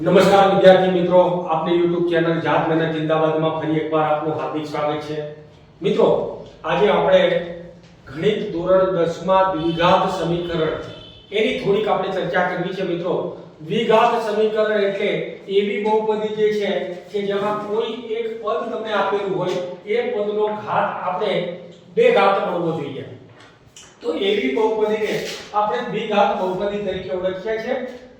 નમસ્કાર વિદ્યાર્થી મિત્રો, આપની YouTube ચેનલ જાત મહેનત જિંદાબાદમાં ફરી એકવાર આપનું હાર્દિક સ્વાગત છે. મિત્રો, આજે આપણે ગણિત ધોરણ 10 માં દ્વિઘાત સમીકરણ એની થોડીક આપણે ચર્ચા કરવી છે. મિત્રો, દ્વિઘાત સમીકરણ એટલે એવી બહુપદી જે છે કે જેમાં કોઈ એક પદ તમને આપેલું હોય, એ પદનો ઘાત આપણે બે ઘાત મળવો જોઈએ. તો એવી બહુપદીને આપણે દ્વિઘાત બહુપદી તરીકે ઓળખીએ છીએ.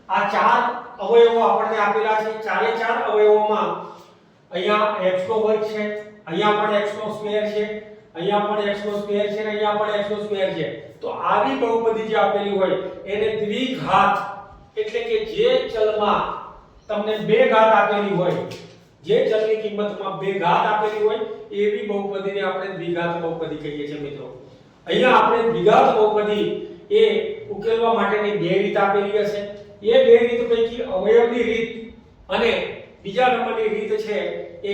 આ ચાર અવયવો આપણને આપેલા છે. ચારે ચાર અવયવોમાં અહીંયા x નો વર્ગ છે, અહીંયા પણ x નો સ્ક્વેર છે, અહીંયા પણ x નો સ્ક્વેર છે અને અહીંયા પણ x નો સ્ક્વેર છે. તો આવી બહુપદી જે આપેલી હોય એને દ્વિઘાત એટલે કે જે ચલમાં તમને બે ઘાત આપેલી હોય, જે ચલની કિંમતમાં બે ઘાત આપેલી હોય એવી બહુપદીને આપણે દ્વિઘાત બહુપદી કહીએ છીએ. મિત્રો, અહીંયા આપણે દ્વિઘાત બહુપદી એ ઉકેલવા માટેની બે રીત આપેલી હશે. એ બે રીત પૈકી અવયવની રીત અને બીજા નંબરની રીત છે એ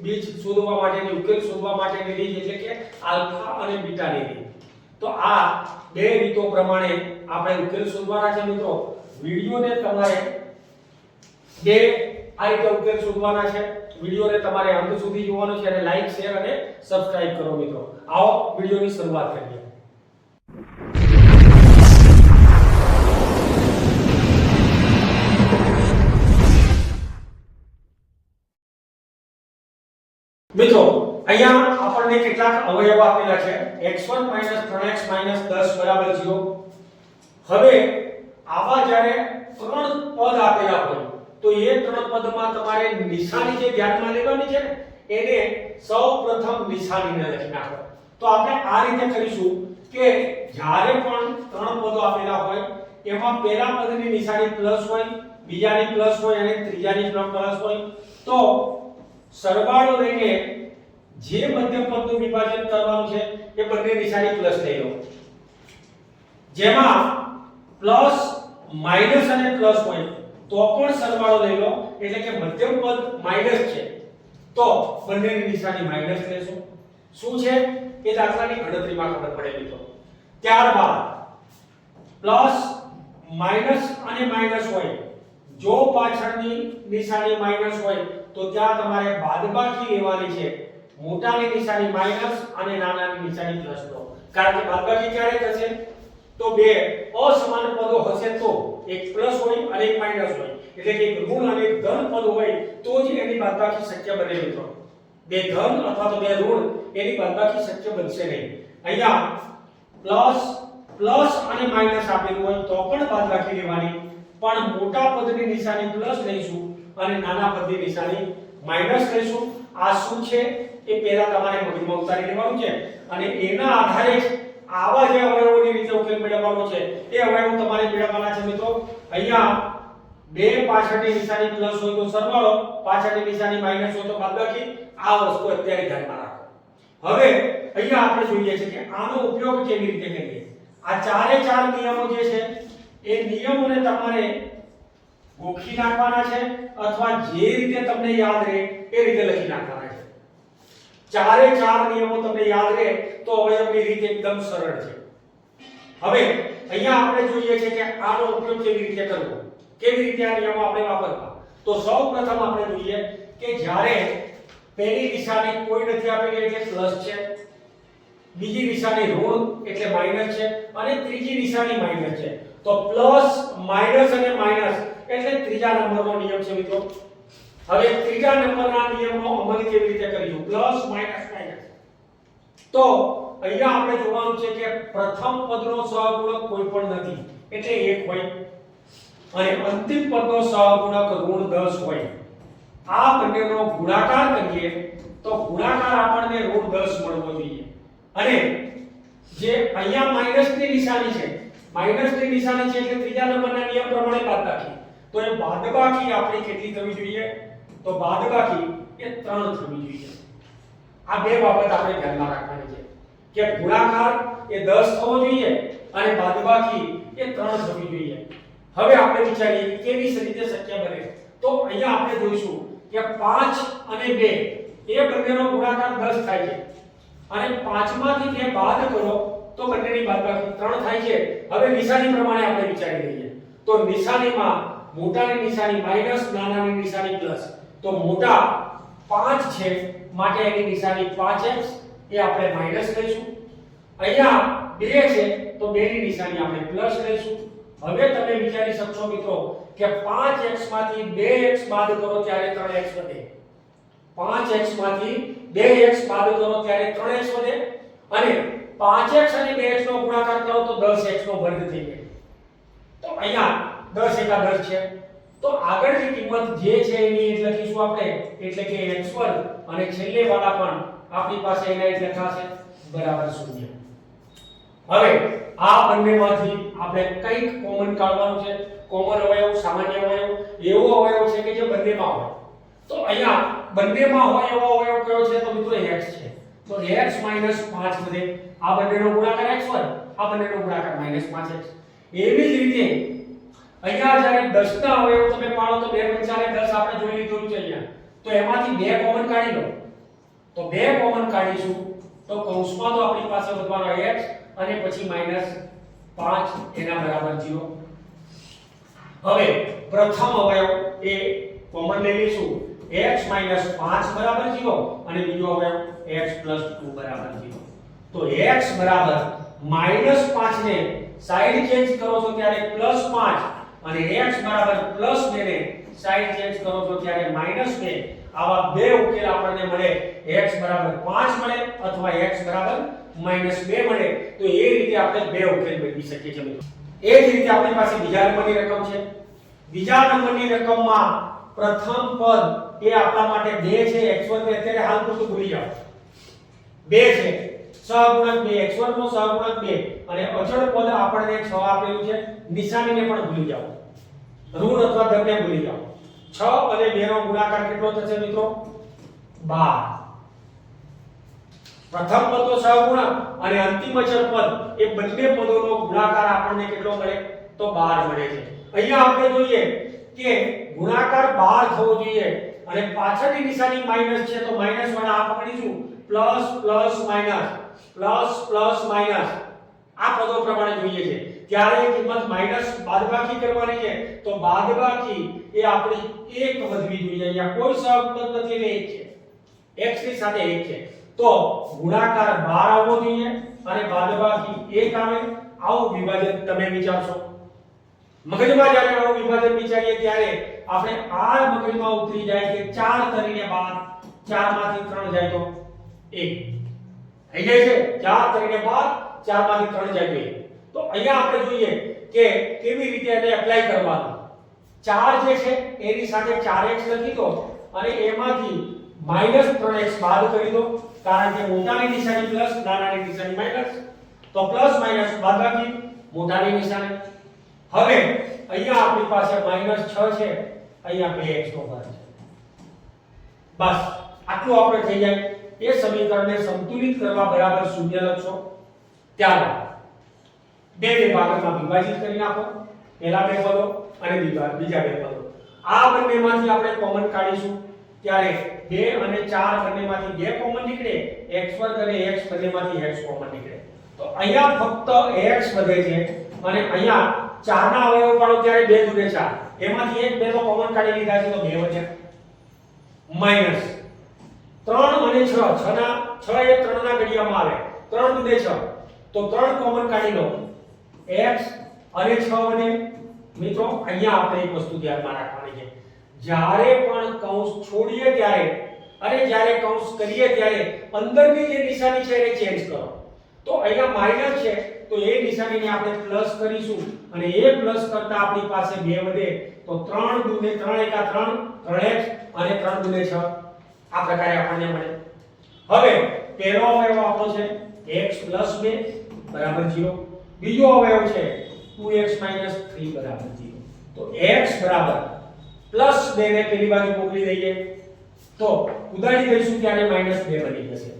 બીજ શોધવા માટેની, ઉકેલ શોધવા માટેની રીત એટલે કે આલ્ફા અને બીટાની રીત. તો આ બે રીતો પ્રમાણે આપણે ઉકેલ શોધવાના છે. મિત્રો, વિડિયોને તમારે બે આ રીતે ઉકેલ શોધવાના છે. વિડિયોને તમારે અંત સુધી જોવાનો છે અને લાઈક, શેર અને સબસ્ક્રાઇબ કરો. મિત્રો, આવો વિડિયોની શરૂઆત કરીએ. મિત્રો, અહીંયા આપણને કેટલાક અવયવ આપેલા છે. x1 3x 10 0. હવે આવા જ્યારે ત્રણ પદ આપેલા હોય તો એ ત્રણ પદમાં તમારે નિશાની જે ધ્યાનમાં લેવાની છે ને એને સૌપ્રથમ નિશાનીને લખી નાખો. તો આપણે આ રીતે કરીશું કે જ્યારે પણ ત્રણ પદો આપેલા હોય એમાં પહેલા પદની નિશાની પ્લસ હોય, બીજાની પ્લસ હોય અને ત્રીજાની પ્લસ હોય, તો સરવાળો લઈને જે મધ્યમ પદનું વિભાજન કરવાનું છે એ બંને નિશાની પ્લસ લઈ લો. જેમાં પ્લસ, માઈનસ અને પ્લસ હોય તો પણ સરવાળો લઈ લો, એટલે કે મધ્યમ પદ માઈનસ છે તો બંનેની નિશાની માઈનસ લેશો. શું છે એ દાખલાની ગણતરીમાં ખબર પડે. મિત્રો, ત્યારબાદ પ્લસ, માઈનસ અને માઈનસ હોય, જો પાછળની નિશાની માઈનસ હોય તો ત્યાં તમારે બાદબાકી લેવાની છે. મોટાની નિશાની માઈનસ અને નાનાની નિશાની પ્લસ લો. કારણ કે બાદબાકી ક્યારે થશે? તો બે અસમાન પદો હશે તો એક પ્લસ હોય અને એક માઈનસ હોય, એટલે કે એક ઋણ અને એક ધન પદ હોય તો જ એની બાદબાકી શક્ય બને. મિત્રો, બે ધન અથવા તો બે ઋણ એની બાદબાકી શક્ય બનશે નહીં. અહીંયા પ્લસ, પ્લસ અને માઈનસ આપેલું હોય તો પણ બાદબાકી લેવાની, પણ મોટા પદની નિશાની પ્લસ લઈશું અને નાના પદની નિશાની માઈનસ લઈશું. આ શું છે એ પહેલા તમારે મગજમાં ઉતારી લેવાનું છે અને એના આધારે આવા જે અવયવોની રીતે ઉકેલ મેળવવાનો છે એ અવયવ તમારે મેળવવાના છે. મિત્રો, અહીંયા બે પાછળની નિશાની પ્લસ હોય તો સરવાળો, પાછળની નિશાની માઈનસ હોય તો બાદબાકી. આ વસ્તુ અત્યારે ધ્યાનમાં રાખો. હવે અહીંયા આપણે જોઈએ છે કે આનો ઉપયોગ કેવી રીતે કરીએ. આ ચારે ચાર નિયમો જે છે એ નિયમોને તમારે ગોખી નાખવાના છે અથવા જે રીતે તમને યાદ રહે એ રીતે લખી નાખવાના છે. ચારે ચાર નિયમો તમને યાદ રહે તો અવયવની રીત એકદમ સરળ છે. હવે અહીંયા આપણે જોઈએ છે કે આનો ઉપયોગ કેવી રીતે કરવો, કેવી રીતે આ નિયમો આપણે વાપરવા. તો સૌપ્રથમ આપણે જોઈએ કે જ્યારે પહેલી નિશાની કોઈ નથી આપેલી એટલે પ્લસ છે, બીજી નિશાની ઋણ એટલે માઈનસ છે અને ત્રીજી નિશાની માઈનસ છે, તો પ્લસ, માઈનસ અને માઈનસ એટલે ત્રીજા નંબરનો નિયમ છે. મિત્રો, હવે ત્રીજા નંબરના નિયમનો અમલ કેવી રીતે કરીશું? Plus, minus, minus. તો અહીંયા આપણે જોવાનું છે કે પ્રથમ પદનો સહગુણક કોઈ પણ નથી એટલે 1 હોય અને અંતિમ પદનો સહગુણક ઋણ 10 હોય. આ બંનેનો ગુણાકાર કરીએ તો ગુણાકાર આપણને ઋણ 10 મળવો જોઈએ. અને જે અહીંયા માઈનસની નિશાની છે, માઈનસની નિશાની છે એટલે ત્રીજા નંબરના નિયમ પ્રમાણે બાદબાકી. તો એ બાદબાકી આપણી કેટલી થવી જોઈએ? તો બાદબાકી એ 3 થવી જોઈએ. આ બે બાબત આપણે ધ્યાનમાં રાખવાની છે કે ગુણાકાર એ 10 થવો જોઈએ અને બાદબાકી એ 3 થવી જોઈએ. હવે આપણે વિચારીએ કે કેવી રીતે શક્ય બને. તો અહીંયા આપણે જોઈશું કે 5 અને 2 એ બંનેનો ગુણાકાર 10 થાય છે અને 5 માંથી 2 બાદ કરો તો બંનેની બાદબાકી 3 થાય છે. હવે નિશાની પ્રમાણે આપણે વિચારી લઈએ તો નિશાનીમાં મોટાની નિશાની માઈનસ, નાનાની નિશાની પ્લસ. તો મોટા 5 છે માટે એની નિશાની 5x એ આપણે માઈનસ લઈશું. અહીંયા 2 છે તો 2 ની નિશાની આપણે પ્લસ લઈશું. હવે તમે વિચારી શકશો મિત્રો કે 5x માંથી 2x બાદ કરો ત્યારે 3x વધે. 5x માંથી 2x બાદ કરો ત્યારે 3x વધે અને 5x અને 2x નો ગુણાકાર કરો તો 10x નો વર્ગ થઈ જાય. તો અહીંયા 10 એકા 10 છે. તો આગળની કિંમત જે છે એની લખીશું આપણે એટલે કે x1 અને છેલ્લે વાળા પણ આપણી પાસે એના જ લખાશે બરાબર 0. હવે આ બંનેમાંથી આપણે કઈક કોમન કાઢવાનું છે. કોમન અવયવ, સામાન્ય અવયવ, એવો અવયવ છે કે જે બંનેમાં હોય. તો અહીંયા બંનેમાં હોય એવો અવયવ કયો છે તો મિત્રો x છે. તો x 5 વધે. આ બંનેનો ગુણાકાર x1, આ બંનેનો ગુણાકાર -5x. એવી જ રીતે અહીંયા જ્યારે 10 ના અવયવ તમે પાડો તો 2 પંચાને 10 આપણે જોઈ લીધું છે અહીંયા. તો એમાંથી 2 કોમન કાઢી લો. તો 2 કોમન કાઢીશું તો કૌંસમાં તો આપણી પાસે વધવાનો x અને પછી -5 એના બરાબર 0. હવે પ્રથમ અવયવ એ કોમન લઈ લઈશું x 5 બરાબર 0 અને બીજો અવયવ x 2 બરાબર 0. તો x બરાબર -5 ને સાઈડ ચેન્જ કરો છો ત્યારે +5 અને x બરાબર +2 ને સાઈડ ચેન્જ કરો છો ત્યારે -2. આવા બે ઉકેલ આપણને મળે. x બરાબર 5 મળે અથવા x બરાબર -2 મળે. તો એ રીતે આપણે બે ઉકેલ મેળવી શકીએ છીએ મિત્રો. એ જ રીતે આપણી પાસે બીજા નંબરની રકમ છે. બીજા નંબરની રકમમાં પ્રથમ પદ એ આપણા માટે 2 છે. x1 ને અત્યારે હાલ પૂરતું ભૂલી જાઓ. 2 છે. સહગુણક 2, x1 નો સહગુણક 2 અને અચળ પદ આપણને 6 આપેલું છે. નિશાનીને પણ ભૂલી જાઓ. ઋણ અથવા ધનને ભૂલી જાઓ. 6 અને 2 નો ગુણાકાર કેટલો થશે મિત્રો? 12. પ્રથમ પદ તો સહગુણક અને અંતિમ અચળ પદ એ બંને પદોનો ગુણાકાર આપણને કેટલો મળે તો 12 મળે છે. અહીંયા આપણે જોઈએ કે ગુણાકાર 12 થવો જોઈએ અને પાછળની નિશાની માઈનસ છે તો માઈનસ વાળા આ પકડીશું. Plus plus minus, plus plus minus આ પદો પ્રમાણે જોઈએ છે. ત્યારે કિંમત માઈનસ બાદબાકી કરવાની છે તો બાદબાકી એ આપણી 1 વધવી જોઈએ. અહીંયા કોઈ સહગુણક નથી એટલે 1 છે. x ની સાથે 1 છે. તો ગુણાકાર 12 આવવો જોઈએ અને બાદબાકી 1 આવે. આવું વિભાજન તમે વિચારશો. મગજમાં જ્યારે આવું વિભાજન વિચારીએ ત્યારે આપણે આ મગજમાં ઉતરી જાય કે 4 કરીને બાદ 4 માંથી 3 જાય તો 1 થઈ જાય છે. 4 કરીને બાદ 4 માંથી 3 જાય તો 1. તો અહીંયા આપણે જોઈએ કે કેવી રીતે એને એપ્લાય કરવાનું. 4 જે છે એની સાથે 4x લખી દો અને એમાંથી -3x બાદ કરી દો કારણ કે મોટાની નિશાની પ્લસ, નાનાની નિશાની માઈનસ. તો પ્લસ માઈનસ બાદબાકી મોટાની નિશાની. હવે અહીંયા આપણી પાસે -6 છે, અહીંયા 2x નો વર્ગ છે. બસ આટલું આપણે થઈ જાય. એ સમીકરણને સંતુલિત કરવા બરાબર 0 લખશો. ત્યારબાદ બે ભાગોમાં વિભાજિત કરી નાખો. પહેલા બે પદો અને બીજા બે પદો. આ બંનેમાંથી આપણે કોમન કાઢીશું ત્યારે 2 અને 4 બંનેમાંથી 2 કોમન નીકળે. x2 અને x બંનેમાંથી x કોમન નીકળે. તો અહીંયા ફક્ત x વધે છે અને અહીંયા 4 ના અવયવ પાડો ત્યારે 2 દુને 4. એમાંથી 1 2 તો કોમન કાઢી લીધા છે તો 2 વધ્યા. માઈનસ 3 અને 6 6 એ 3 ના ઘડિયામાં આવે. 3 દુને 6 તો 3 કોમન કાઢી લો. x અને 6 વધે. મિત્રો અહીંયા આપણે એક વસ્તુ ધ્યાનમાં રાખવાની છે. જ્યારે પણ કૌંસ છોડીએ ત્યારે અને જ્યારે કૌંસ કરીએ ત્યારે અંદરની જે નિશાની છે એને ચેન્જ કરો. તો અહીંયા માઈનસ છે તો એ નિશાનીને આપણે પ્લસ કરીશું અને એ પ્લસ કરતા આપણી પાસે 2 વધે. તો 3 દુને 3 એકા 3 3x અને 3 દુને 6 આ પ્રકારે આપણને મળે. હવે પહેલો અવયવ આપણો છે x 2 બરાબર 0. બીજો અવયવ છે 2x 3 બરાબર 0. તો x બરાબર +2 ને પેલી બાજુ મોકલી દઈએ તો ઉડાડી દઈશું ત્યારે -2 બની જશે.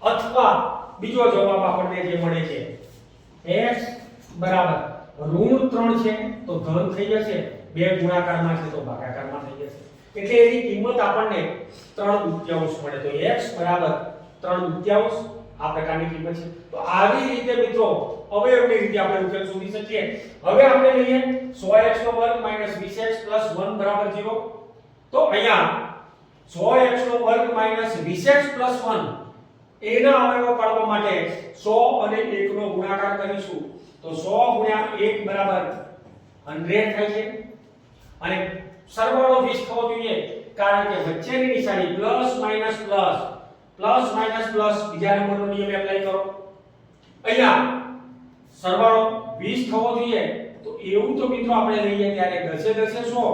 અથવા બીજો જવાબ આપણને જે મળે છે x બરાબર -3 છે તો ધન થઈ જશે. 2 ગુણાકારમાં છે તો ભાગાકારમાં થઈ જશે. એટલે એની કિંમત આપણને 3/2 મળે. તો x બરાબર 3/2 આ પ્રકારની કિંમત છે. તો આવી રીતે મિત્રો અવયવની રીતે આપણે ઉકેલ શોધી શકીએ. હવે આપણે લઈએ 100x નો વર્ગ માઈનસ 20x પ્લસ 1 બરાબર 0. તો અહીંયા 100x નો વર્ગ માઈનસ 20x પ્લસ 1 એના અવયવો પાડવા માટે 100 અને 1 નો ગુણાકાર કરીશું. તો 100 ગુણ્યા 1 બરાબર 100 થાય છે અને સરવાળો 20 થવો જોઈએ કારણ કે વચ્ચેની નિશાની પ્લસ માઈનસ પ્લસ બીજા નંબરનો નિયમ એપ્લાય કરો. અહીંયા સરવાળો 20 થવો જોઈએ તો એવું તો મિત્રો આપણે લઈએ ત્યારે 10 એ 100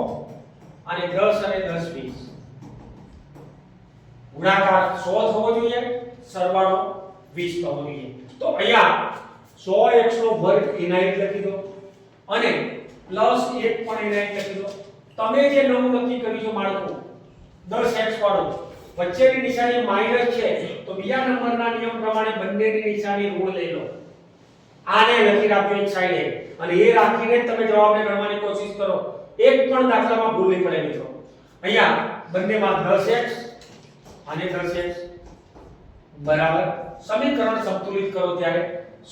અને 10 અને 10 20 ગુણાકાર 100 થવો જોઈએ સરવાળો 20 થવો જોઈએ. તો અહીંયા 100x નો વર્ગ એના લખી દો અને પ્લસ 1 પણ એના લખી દો. તમે જે નવું નક્કી કર્યું છે માળખું 10x વાળું વચ્ચેની નિશાની માઈનસ છે તો બીજા નંબરના નિયમ પ્રમાણે બંનેની નિશાની ઋણ લઈ લો. આને લખી રાખજો એક સાઈડે અને એ રાખીને તમે જવાબને ગણવાની કોશિશ કરો. એક પણ દાખલામાં ભૂલ નહીં પડે મિત્રો. અહીંયા બંનેમાં 10x અને 10x બરાબર સમીકરણ સંતુલિત કરો ત્યારે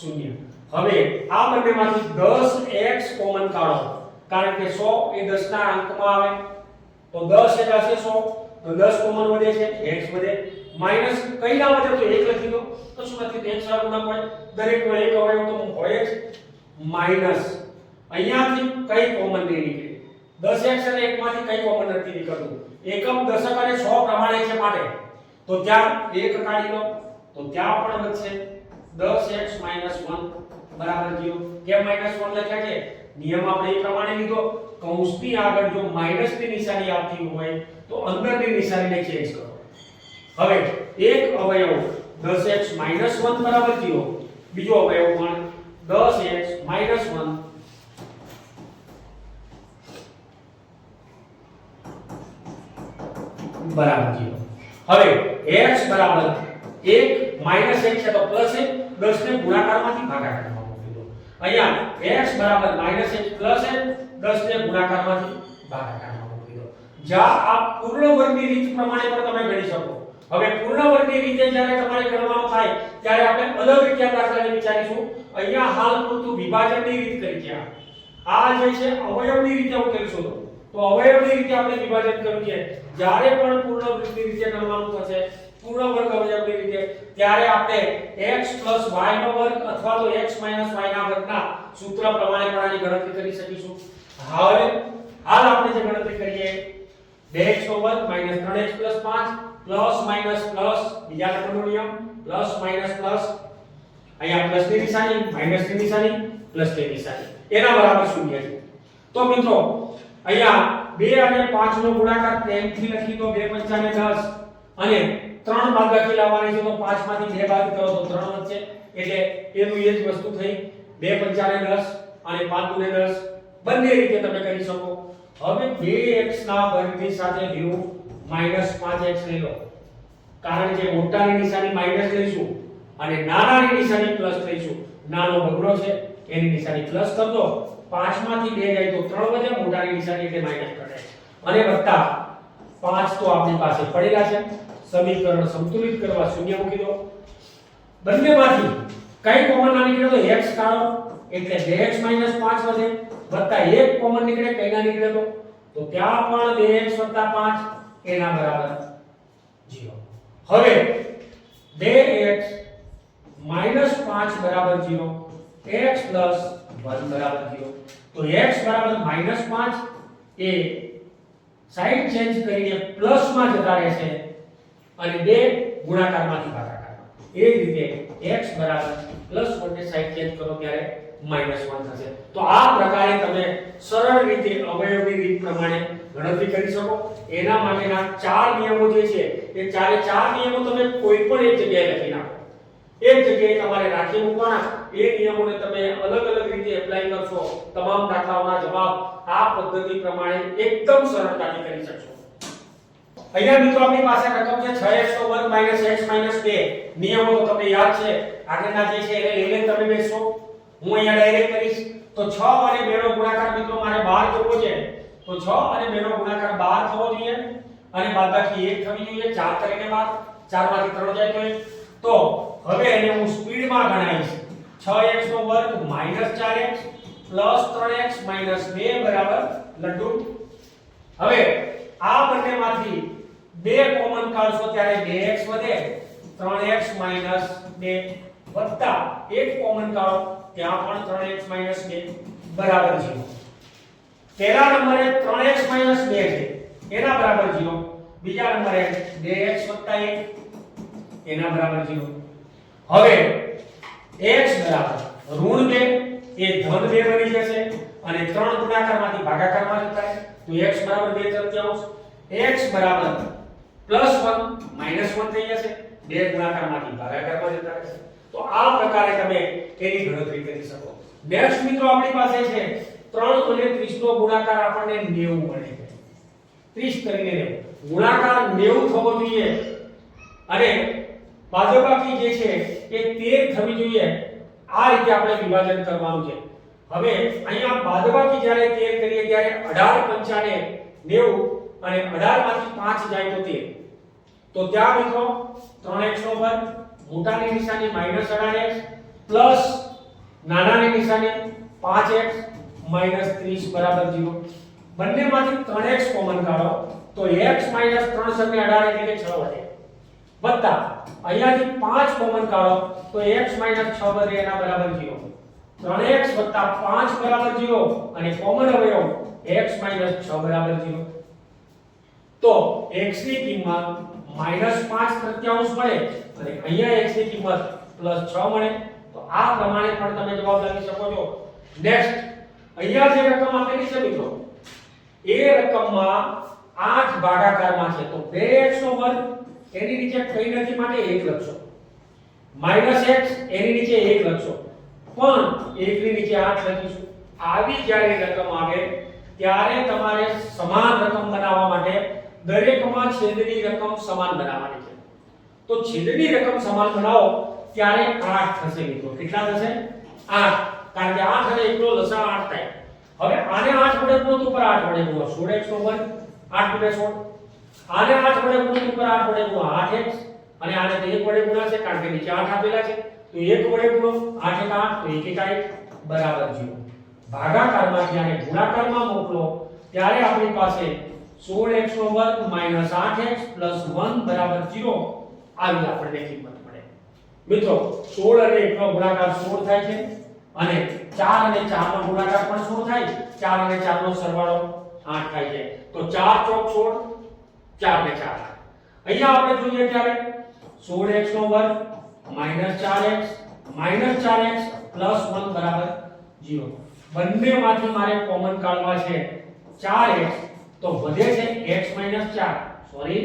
0. હવે આ બંનેમાંથી 10x કોમન કાઢો કારણ કે 100 એ 10 ના અંકમાં આવે તો 10 એ 10 એ 100 તો 10 કોમન વધે છે x વધે માઈનસ કઈ ના વધે તો 1 લખી દો. તો શું નથી 1 સારું ના હોય દરેકનો એક અવયવ તો હોય જ માઈનસ અહીંયાથી કઈ કોમન નહીં નીકળે 10x અને 1 માંથી કઈ કોમન નથી નીકળતું. એકમ દશક અને 100 પ્રમાણે છે માટે તો ત્યાં 1 કાઢી લો તો ત્યાં પણ વધશે 10x - 1 બરાબર 0. કેમ -1 લખ્યા છે નિયમ આપણે એ પ્રમાણે લીધો કૌંસની આગળ જો માઈનસની નિશાની આવતી હોય તો અંદરની નિશાનીને ચેન્જ કરો. હવે એક અવયવ 10x - 1 બરાબર 0 બીજો અવયવ પણ 10x - 1 બરાબર 0. હવે x બરાબર 1 - 1 છે તો પ્લસ 1 10 ને ગુણાકારમાંથી ભાગાકારમાં મૂકી દો. અહીંયા x બરાબર -1 પ્લસ 1 10 ને ગુણાકારમાંથી ભાગાકારમાં મૂકી દો. જ્યાં આ પૂર્ણ વર્ગની રીત પ્રમાણે પણ તમે ગણી શકો. હવે પૂર્ણ વર્ગની રીતે જ્યારે તમારે ગણવાનું થાય ત્યારે આપણે અલગ રીતે દાખલાને વિચારીશું. અહીંયા હાલ પૂરતું વિભાજનની રીત કરી છે. આ જે છે અવયવની રીતે ઉકેલશું તો અવયવની રીતે આપણે વિભાજન કર્યું છે. જ્યારે પણ પૂર્ણ વર્ગની રીતે ગણવાનું થશે પૂર્ણ વર્ગ અવયવની રીતે ત્યારે આપણે x + y નો વર્ગ અથવા તો x - y ના વર્ગના સૂત્ર પ્રમાણે પણ આની ગણતરી કરી શકીશું. હવે હાલ આપણે જે ગણતરી કરીએ 2x નો વર્ગ - 3x + 5 પ્લસ માઈનસ પ્લસ બીજા નંબરનો નિયમ પ્લસ માઈનસ પ્લસ અહીંયા પ્લસની નિશાની માઈનસની નિશાની પ્લસની નિશાની એના બરાબર 0 છે. તો મિત્રો અહીંયા 2 અને 5 નો ગુણાકાર પ્રેમથી લખી દો 2 × 5 = 10 અને 3 બાદબાકી લાવવાની છે તો 5 માંથી 2 બાદ કરો તો 3 વધશે એટલે એનું એ જ વસ્તુ થઈ 2 × 5 = 10 અને 5 × 10 બંને રીતે તમે કરી શકો. હવે 2x ના વર્ગની સાથે લેવું -5x લઈ લો કારણ કે મોટાની નિશાની માઈનસ લઈશું અને નાનાની નિશાની પ્લસ લઈશું. નાનો બગડો છે એની નિશાની પ્લસ કર દો 5 માંથી 2 જાય તો 3 વધે મોટાની નિશાની એટલે માઈનસ કરે અને વત્તા 5 તો આપણી પાસે પડેલા છે. સમીકરણ સંતુલિત કરવા 0 મૂકી દો. બંનેમાંથી કઈ કોમન ના નીકળે તો x કાઢો એટલે 2x - 5 વધે વત્તા 1 કોમન નીકળે કઈ ના નીકળે તો ત્યાં પણ 2x + 5 એના બરાબર 0. હવે 2x - 5 બરાબર 0 x + 1 બરાબર 0 તો x બરાબર -5 એ સાઈડ ચેન્જ કરીને પ્લસ માં જતા રહેશે અને 2 ગુણાકારમાંથી ભાગાકારમાં. એ જ રીતે x બરાબર +1 ને સાઈડ ચેન્જ કરો ત્યારે -1 થશે. તો આ પ્રકારે તમે સરળ રીતે અવયવની રીત પ્રમાણે ગણતરી કરી શકો. એના માટેના 4 નિયમો જે છે એ ચારે 4 નિયમો તમે કોઈ પણ એક જગ્યાએ લખી નાખો. એક જગ્યાએ તમારે રાખી મૂકવાના. એ નિયમોને તમે અલગ અલગ રીતે એપ્લાય કરશો તમામ દાખલાઓના જવાબ આ પદ્ધતિ પ્રમાણે એકદમ સરળતાથી કરી શકશો. અહીંયા મિત્રો આપણી પાસે રકમ છે 6x નો વર્ગ - x - 2 નિયમો તો તમને યાદ છે આગળના જે છે એને લઈને તમે બેસશો. હું અહીંયા ડાયરેક્ટ કરીશ તો 6 અને 2 નો ગુણાકાર મિત્રો મારે 12 કરવો છે તો 6 અને 2 નો ગુણાકાર 12 થવો જોઈએ અને બાદબાકી 1 થવી જોઈએ 4 કરીને 12 4 માંથી 3 જાય તો હવે એને હું સ્પીડમાં ગણાવીશ 6x નો વર્ગ - 4x પ્લસ 3x માઈનસ 2 બરાબર લડ્ડુ. હવે આ બંનેમાંથી 2 કોમન કાઢશો ત્યારે 2x વધે, 3x માઈનસ 2 વત્તા 1 કોમન કાઢો ત્યાં પણ 3x માઈનસ 2 બરાબર 0. પહેલા નંબરે 3x માઈનસ 2 છે એના બરાબર 0. બીજા નંબરે 2x વત્તા 1 એના બરાબર 0. હવે x બરાબર ઋણ 2 એ ધન 2 બની જશે અને 3 ગુણાકારમાંથી ભાગાકારમાં જતા તો x બરાબર 2/3, x બરાબર +1 -1 થઈ જશે, 2 ગુણાકારમાંથી ભાગાકારમાં જતા રહેશે. તો આ પ્રકારે તમે એની ગણતરી કરી શકો. નેક્સ્ટ મિત્રો આપણી પાસે છે 3 અને 30 નો ગુણાકાર આપણને 90 મળે છે. 30 કરીને 90 ગુણાકાર 90 થવો જોઈએ અને બાદબાકી જે છે એ 13 થવી જોઈએ. આ રીતે આપણે વિભાજન કરવાનું છે. હવે અહીંયા બાદબાકી જ્યારે 13 કરીએ ત્યારે 18 5 90 અને 18 માંથી 5 જાય તો 13. તો ત્યાં મિત્રો 3x નો વર્ગ, મોટાની નિશાની -18x પ્લસ નાનાની નિશાની 5x -30 બરાબર 0. બંનેમાંથી 3x કોમન કાઢો તો x - 3 * 18 એટલે કે 6 વધે વત્તા અહીંયાથી 5 કોમન કાઢો તો x - 6 વધે એના બરાબર 0. 3x + 5 બરાબર 0 અને કોમન અવયવ x - 6 બરાબર 0. તો x ની કિંમત -5/3 મળે અને અહીંયા x ની કિંમત +6 મળે. તો આ પ્રમાણે પણ તમે જવાબ લખી શકો છો. નેક્સ્ટ અહીંયા જે રકમ આપેલી છે મિત્રો એ રકમમાં 8 ભાગાકારમાં છે તો 2x નો વર્ગ એની નીચે કઈ નથી માટે 1 લખશો, -x એની નીચે 1 લખશો, પણ 1 ની નીચે 8 લખીશું. આવી જ્યારે રકમ આવે ત્યારે તમારે સમાન રકમ બનાવવા માટે દરેકમાં છેદની રકમ સમાન બનાવવાની છે. તો છેદની રકમ સમાન બનાવો ત્યારે 8 થશે મિત્રો. કેટલા થશે? 8. કારણ કે 8 અને 1 નો લસા 8 થાય. હવે આને 8 વડે ગુણો તો ઉપર 8 વડે ગુણો 16x નો વર્ગ 8 * 16. આને 8 વડે ગુણો તો ઉપર 8 વડે ગુણો 8x અને આને તો 1 વડે ગુણાશે કારણ કે નીચે 8 આપેલા છે તો 1 વડે ગુણો 8 * 8 તો 1 * 1 બરાબર 0. ભાગાકારમાં જ્યારે ગુણાકારમાં મોકલો ત્યારે આપણી પાસે 16x નો વર્ગ -8x + 1 બરાબર 0 આવી આપણને કિંમત મળે. મિત્રો 16 અને 1 નો ગુણાકાર 16 થાય છે અને 4 અને 4 નો ગુણાકાર પણ 16 થાય. 4 અને 4 નો સરવાળો 8 થાય છે. તો 4 * 16 4 ને 4. અહીંયા આપણે જોઈએ ત્યારે 16x નો વર્ગ -4x + 1 બરાબર 0. બંનેમાંથી મારે કોમન કાઢવા છે 4x તો વધે છે x - 4 સોરી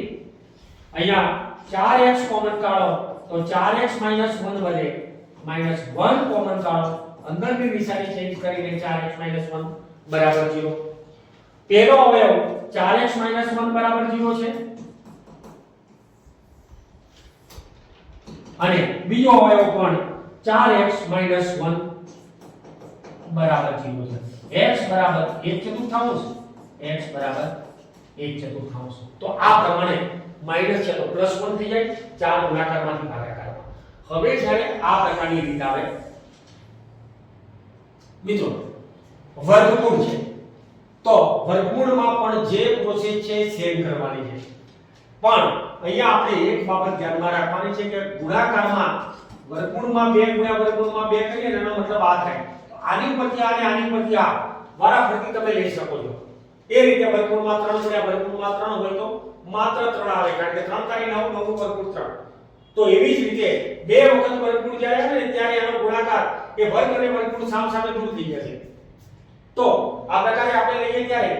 અહીંયા 4x કોમન કાઢો તો 4x - 1 વધે -1 કોમન કાઢો અંદરની નિશાની ચેન્જ કરીને 4x - 1 બરાબર 0. પહેલો અવયવ 4x - 1 બરાબર 0 છે અને બીજો અવયવ પણ 4x - 1 બરાબર 0 છે. x બરાબર 1/4 x બરાબર 1/4. તો આ પ્રમાણે માઈનસ છે તો +1 થઈ જાય 4 ગુણાકારમાંથી ભાગાકારમાં. હવે જ્યારે આ પ્રકારની રીત આવે મિત્રો વર્ગમૂળ છે તો વર્ગમૂળમાં પણ જે પ્રોસેસ છે સેમ કરવાની છે. પણ અહીંયા આપણે એક બાબત ધ્યાનમાં રાખવાની છે કે ગુણાકારમાં વર્ગમૂળમાં 2 ગુણ્યા વર્ગમૂળમાં 2 કરીએ ને એનો મતલબ આ થાય. તો આની પરથી આ અને આની પરથી આ વારાફરતી તમે લઈ શકો છો. એ રીતે વર્ગમૂળમાં 3 ગુણ્યા વર્ગમૂળમાં 3 હોય તો માત્ર 3 આવે કારણ કે 3 તારી 9 9 વર્ગમૂળ 3. તો એવી જ રીતે બે વખત વર્ગમૂળ જ્યારે આવે ને ત્યારે એનો ગુણાકાર એ વર્ગ અને વર્ગમૂળ સામસામે દૂર થઈ જશે. તો આ પ્રકારે આપણે લઈએ ત્યારે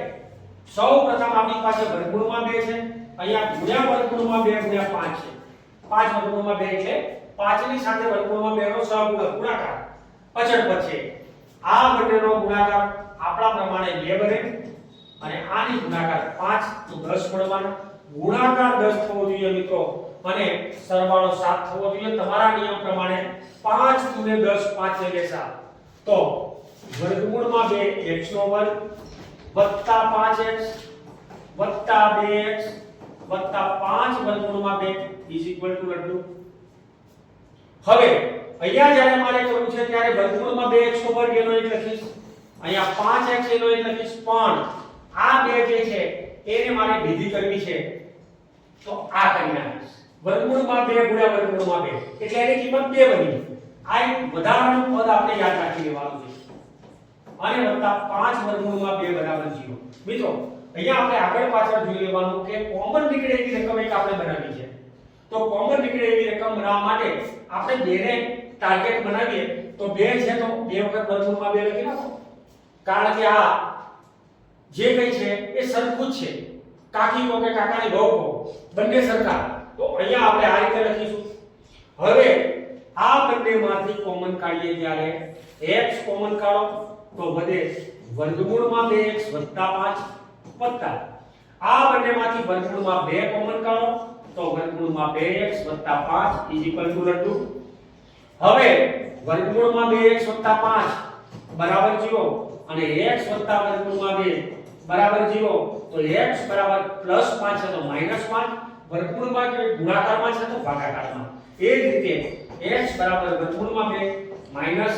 સૌપ્રથમ આપણી પાસે વર્ગમૂળમાં 2 છે, અહીંયા ગુણ્યા વર્ગમૂળમાં 2 ગુણ્યા 5 છે. 5 વર્ગમૂળમાં 2 એટલે 5 ની સાથે વર્ગમૂળમાં 2 નો સહગુણક ગુણાકાર અચળ પદ છે. આ બંનેનો ગુણાકાર આપણા પ્રમાણે 2 બને અને આની ગુણાકાર 5 તો 10 મળવાનો. ગુણાકાર 10 થવો જોઈએ મિત્રો અને સરવાળો 7 થવો જોઈએ. તમારા નિયમ પ્રમાણે 5 * 10 5 એટલે 7. તો વર્ગમૂળમાં 2 x નો વર્ગ વત્તા 5x વત્તા 2x વત્તા 5 વર્ગમૂળમાં 2 લડ્ડુ. હવે અહીંયા જ્યારે મારે કરવું છે ત્યારે વર્ગમૂળમાં 2x નો વર્ગ એનો 1 લખીશ, અહીંયા 5x એનો એક લખીશ, પણ આ બે જે છે એને મારે ભેગી કરવી છે તો આ કરી નાખીશ વર્ગમૂળમાં 2 ગુણ્યા વર્ગમૂળમાં 2 એટલે એની કિંમત 2 બની. આ એક વધારાનું પદ આપણે યાદ રાખી લેવાનું છે અને વત્તા 5 વર્ગમૂળમાં 2 બરાબર 0. મિત્રો અહીંયા આપણે આગળ પાછળ જોઈ લેવાનું કે કોમન નીકળે એવી રકમ એક આપણે બનાવી છે. તો કોમન નીકળે એવી રકમ બનાવવા માટે આપણે 2 ને ટાર્ગેટ બનાવીએ તો 2 છે તો 2 વખત વર્ગમૂળમાં 2 લખી નાખો, કારણ કે આ જે કઈ છે એ સરખું જ છે. કાકી કો કે કાકાની વહુ કો બંને સરખા. તો અહીંયા આપણે આ રીતે લખીશું. હવે આ બંનેમાંથી કોમન કાઢીએ ત્યારે x કોમન કાઢો તો વધે વર્ગમૂળમાં 2x + 5 વત્તા આ બંનેમાંથી વર્ગમૂળમાં 2 કોમન કાઢો તો વર્ગમૂળમાં 2x + 5 લડ્ડુ. હવે વર્ગમૂળમાં 2x + 5 બરાબર 0 અને x + વર્ગમૂળમાં 2 બરાબર 0 તો x બરાબર +5 છે તો -5, વર્ગમૂળમાં કે ગુણાકારમાં છે તો ભાગાકારમાં. એ જ રીતે x બરાબર વર્ગમૂળમાં 2 માઈનસ,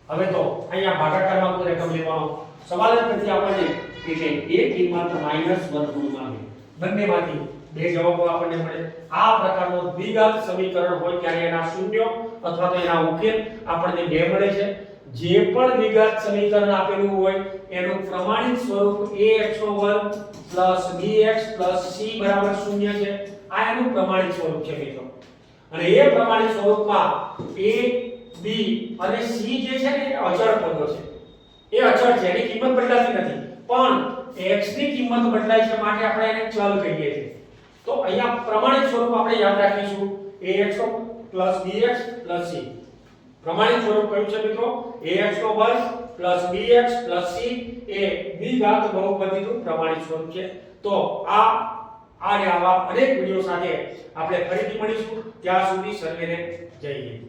હવે તો અહીંયા ભાગાકારમાં કોઈ રકમ લેવાનો સવાલ જ નથી આપણને, એટલે એ કિંમત માઈનસ વર્ગમૂળમાં 2. બંનેમાંથી બે જવાબો આપણને મળે. આ પ્રકારનો દ્વિઘાત સમીકરણ હોય ત્યારે એના શૂન્ય અથવા તો એના ઉકેલ આપણને બે મળે છે. જે પણ દ્વિઘાત સમીકરણ આપેલું હોય એનું પ્રમાણિત સ્વરૂપ ax2 bx c બરાબર 0 છે. આ એનું પ્રમાણિત સ્વરૂપ છે મિત્રો. અને એ પ્રમાણિત સ્વરૂપમાં a b અને c જે છે ને એ અચળ પદો છે. એ અચળ છે, એની કિંમત બદલાતી નથી, પણ x ની કિંમત બદલાય છે માટે આપણે એને ચલ કહીએ છીએ. તો અહીંયા પ્રમાણિત સ્વરૂપ આપણે યાદ રાખીશું ax bx c. પ્રમાણિત સ્વરૂપ કયું છે મિત્રો? ax2 bx c એ દ્વિઘાત બહુપદીનું પ્રમાણિત સ્વરૂપ છે. તો આવા અનેક વિડિયો સાથે આપણે ફરીથી મળીશું. ત્યાં સુધી સર્વેને જય હિન્દ.